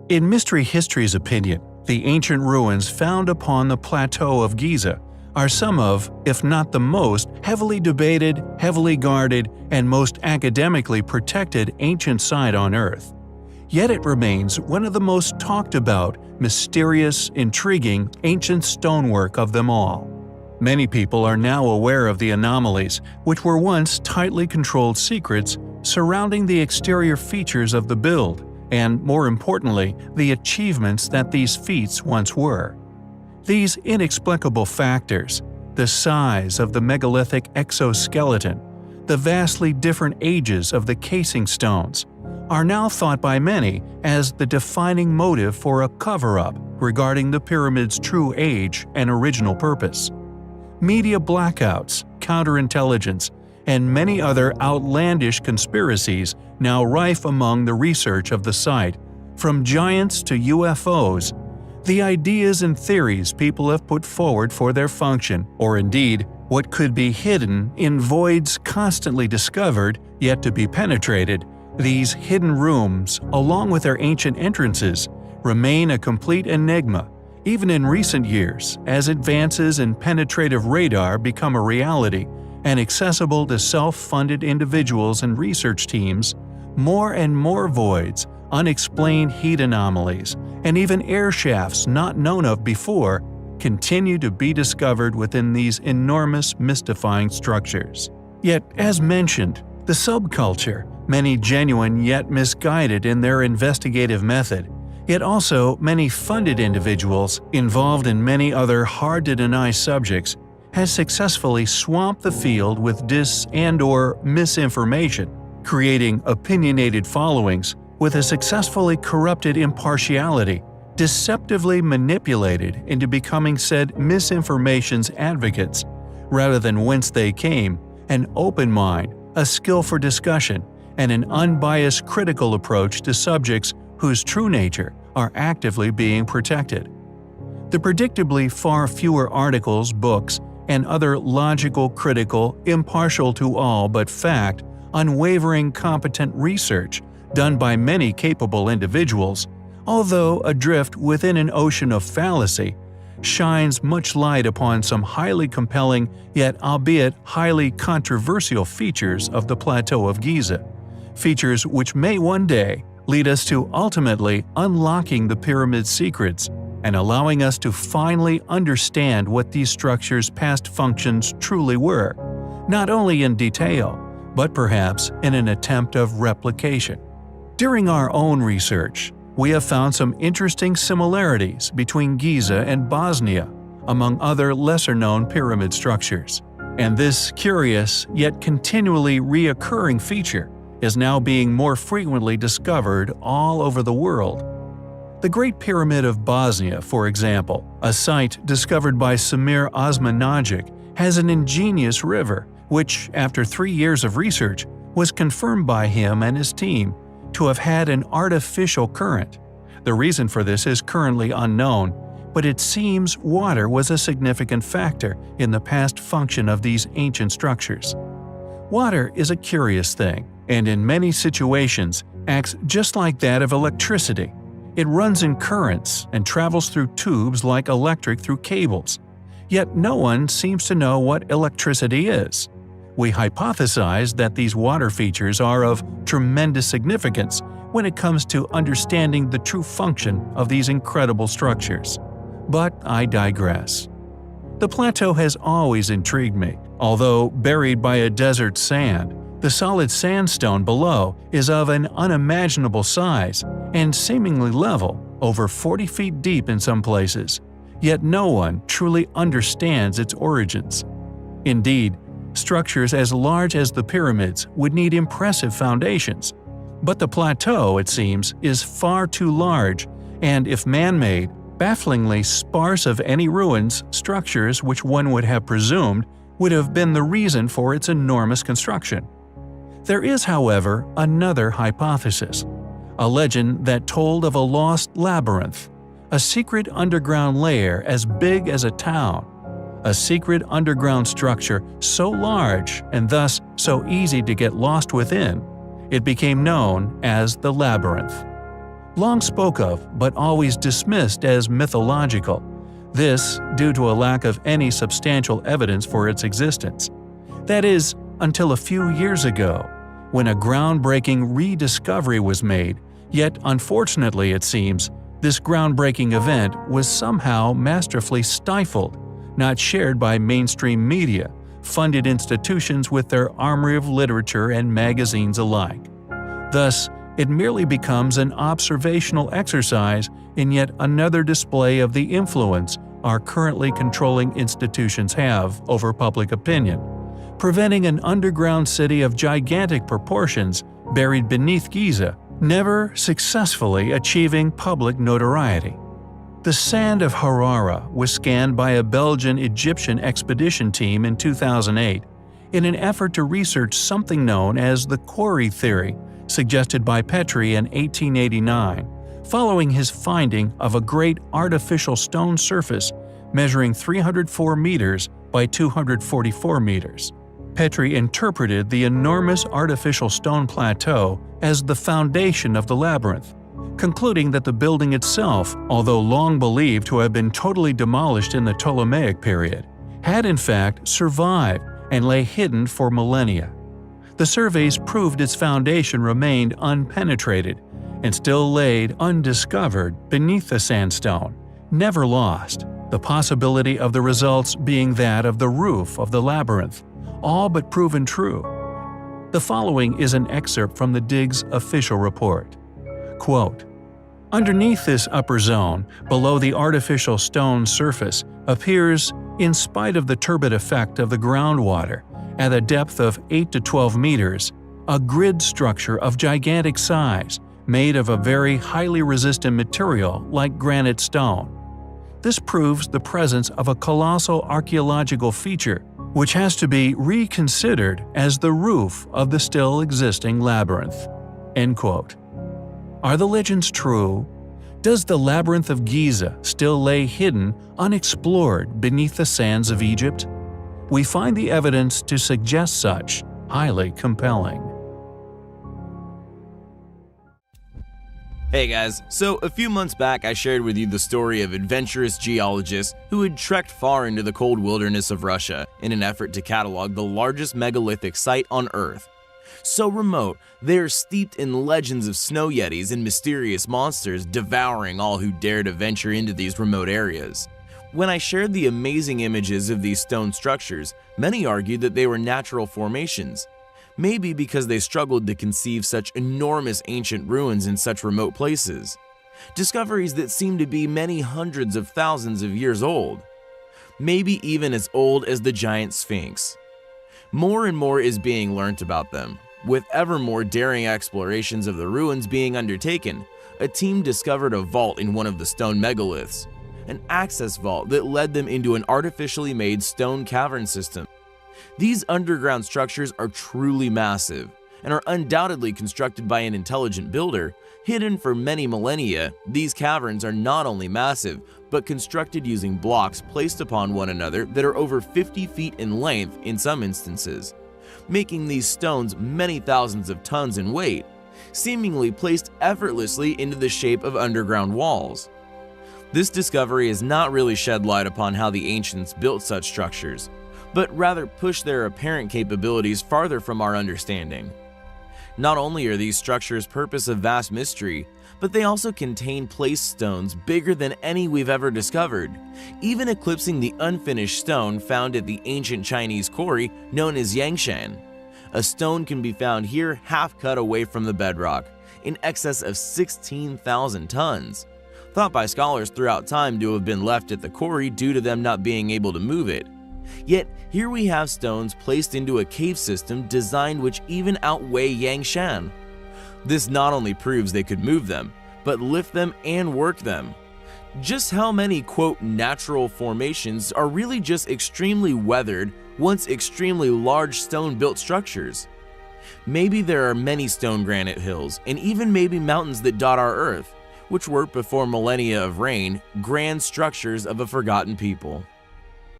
In Mystery History's opinion, the ancient ruins found upon the plateau of Giza are some of, if not the most, heavily debated, heavily guarded, and most academically protected ancient site on Earth. Yet it remains one of the most talked about, mysterious, intriguing, ancient stonework of them all. Many people are now aware of the anomalies, which were once tightly controlled secrets surrounding the exterior features of the build, and, more importantly, the achievements that these feats once were. These inexplicable factors, the size of the megalithic exoskeleton, the vastly different ages of the casing stones, are now thought by many as the defining motive for a cover-up regarding the pyramid's true age and original purpose. Media blackouts, counterintelligence, and many other outlandish conspiracies now rife among the research of the site, from giants to UFOs. The ideas and theories people have put forward for their function, or indeed, what could be hidden in voids constantly discovered yet to be penetrated, these hidden rooms, along with their ancient entrances, remain a complete enigma, even in recent years, as advances in penetrative radar become a reality and accessible to self-funded individuals and research teams. More and more voids, unexplained heat anomalies, and even air shafts not known of before continue to be discovered within these enormous mystifying structures. Yet, as mentioned, the subculture, many genuine yet misguided in their investigative method, yet also many funded individuals involved in many other hard-to-deny subjects, has successfully swamped the field with dis- and/or misinformation, creating opinionated followings with a successfully corrupted impartiality, deceptively manipulated into becoming said misinformation's advocates, rather than whence they came, an open mind, a skill for discussion, and an unbiased critical approach to subjects whose true nature are actively being protected. The predictably far fewer articles, books, and other logical, critical, impartial to all but fact, unwavering competent research done by many capable individuals, although adrift within an ocean of fallacy, shines much light upon some highly compelling yet albeit highly controversial features of the Plateau of Giza, features which may one day lead us to ultimately unlocking the pyramid's secrets and allowing us to finally understand what these structures' past functions truly were, not only in detail, but perhaps in an attempt of replication. During our own research, we have found some interesting similarities between Giza and Bosnia, among other lesser-known pyramid structures, and this curious yet continually reoccurring feature is now being more frequently discovered all over the world. The Great Pyramid of Bosnia, for example, a site discovered by Samir Osmanagic, has an ingenious river, which, after 3 years of research, was confirmed by him and his team to have had an artificial current. The reason for this is currently unknown, but it seems water was a significant factor in the past function of these ancient structures. Water is a curious thing, and in many situations acts just like that of electricity. It runs in currents and travels through tubes like electric through cables. Yet no one seems to know what electricity is. We hypothesize that these water features are of tremendous significance when it comes to understanding the true function of these incredible structures. But I digress. The plateau has always intrigued me. Although buried by a desert sand, the solid sandstone below is of an unimaginable size and seemingly level, over 40 feet deep in some places, yet no one truly understands its origins. Indeed, structures as large as the pyramids would need impressive foundations, but the plateau, it seems, is far too large and, if man-made, bafflingly sparse of any ruins, structures which one would have presumed would have been the reason for its enormous construction. There is, however, another hypothesis, a legend that told of a lost labyrinth, a secret underground lair as big as a town, a secret underground structure so large and thus so easy to get lost within, it became known as the labyrinth. long spoke of but always dismissed as mythological. This due to a lack of any substantial evidence for its existence. That is, until a few years ago, when a groundbreaking rediscovery was made, yet unfortunately it seems, this groundbreaking event was somehow masterfully stifled, not shared by mainstream media, funded institutions with their armory of literature and magazines alike. Thus, it merely becomes an observational exercise in yet another display of the influence our currently controlling institutions have over public opinion, preventing an underground city of gigantic proportions buried beneath Giza never successfully achieving public notoriety. The sand of Harara was scanned by a Belgian-Egyptian expedition team in 2008 in an effort to research something known as the quarry theory, suggested by Petrie in 1889, following his finding of a great artificial stone surface measuring 304 meters by 244 meters. Petrie interpreted the enormous artificial stone plateau as the foundation of the labyrinth, concluding that the building itself, although long believed to have been totally demolished in the Ptolemaic period, had in fact survived and lay hidden for millennia. The surveys proved its foundation remained unpenetrated and still laid undiscovered beneath the sandstone, never lost, the possibility of the results being that of the roof of the labyrinth, all but proven true. The following is an excerpt from the dig's official report. Quote, "Underneath this upper zone, below the artificial stone surface, appears, in spite of the turbid effect of the groundwater, at a depth of 8 to 12 meters, a grid structure of gigantic size, made of a very highly resistant material like granite stone. This proves the presence of a colossal archaeological feature, which has to be reconsidered as the roof of the still existing labyrinth." End quote. Are the legends true? Does the labyrinth of Giza still lay hidden, unexplored beneath the sands of Egypt? We find the evidence to suggest such highly compelling. Hey guys, so a few months back I shared with you the story of adventurous geologists who had trekked far into the cold wilderness of Russia in an effort to catalog the largest megalithic site on Earth. So remote, they are steeped in legends of snow yetis and mysterious monsters devouring all who dare to venture into these remote areas. When I shared the amazing images of these stone structures, many argued that they were natural formations. Maybe because they struggled to conceive such enormous ancient ruins in such remote places. Discoveries that seem to be many hundreds of thousands of years old. Maybe even as old as the giant Sphinx. More and more is being learnt about them. With ever more daring explorations of the ruins being undertaken, a team discovered a vault in one of the stone megaliths. An access vault that led them into an artificially made stone cavern system. These underground structures are truly massive and are undoubtedly constructed by an intelligent builder. Hidden for many millennia, these caverns are not only massive, but constructed using blocks placed upon one another that are over 50 feet in length in some instances, making these stones many thousands of tons in weight, seemingly placed effortlessly into the shape of underground walls. This discovery has not really shed light upon how the ancients built such structures, but rather pushed their apparent capabilities farther from our understanding. Not only are these structures purpose of vast mystery, but they also contain placed stones bigger than any we've ever discovered, even eclipsing the unfinished stone found at the ancient Chinese quarry known as Yangshan. A stone can be found here half cut away from the bedrock, in excess of 16,000 tons, thought by scholars throughout time to have been left at the quarry due to them not being able to move it. Yet, here we have stones placed into a cave system designed which even outweigh Yangshan. This not only proves they could move them, but lift them and work them. Just how many quote natural formations are really just extremely weathered, once extremely large stone-built structures? Maybe there are many stone granite hills, and even maybe mountains that dot our Earth, which were, before millennia of rain, grand structures of a forgotten people.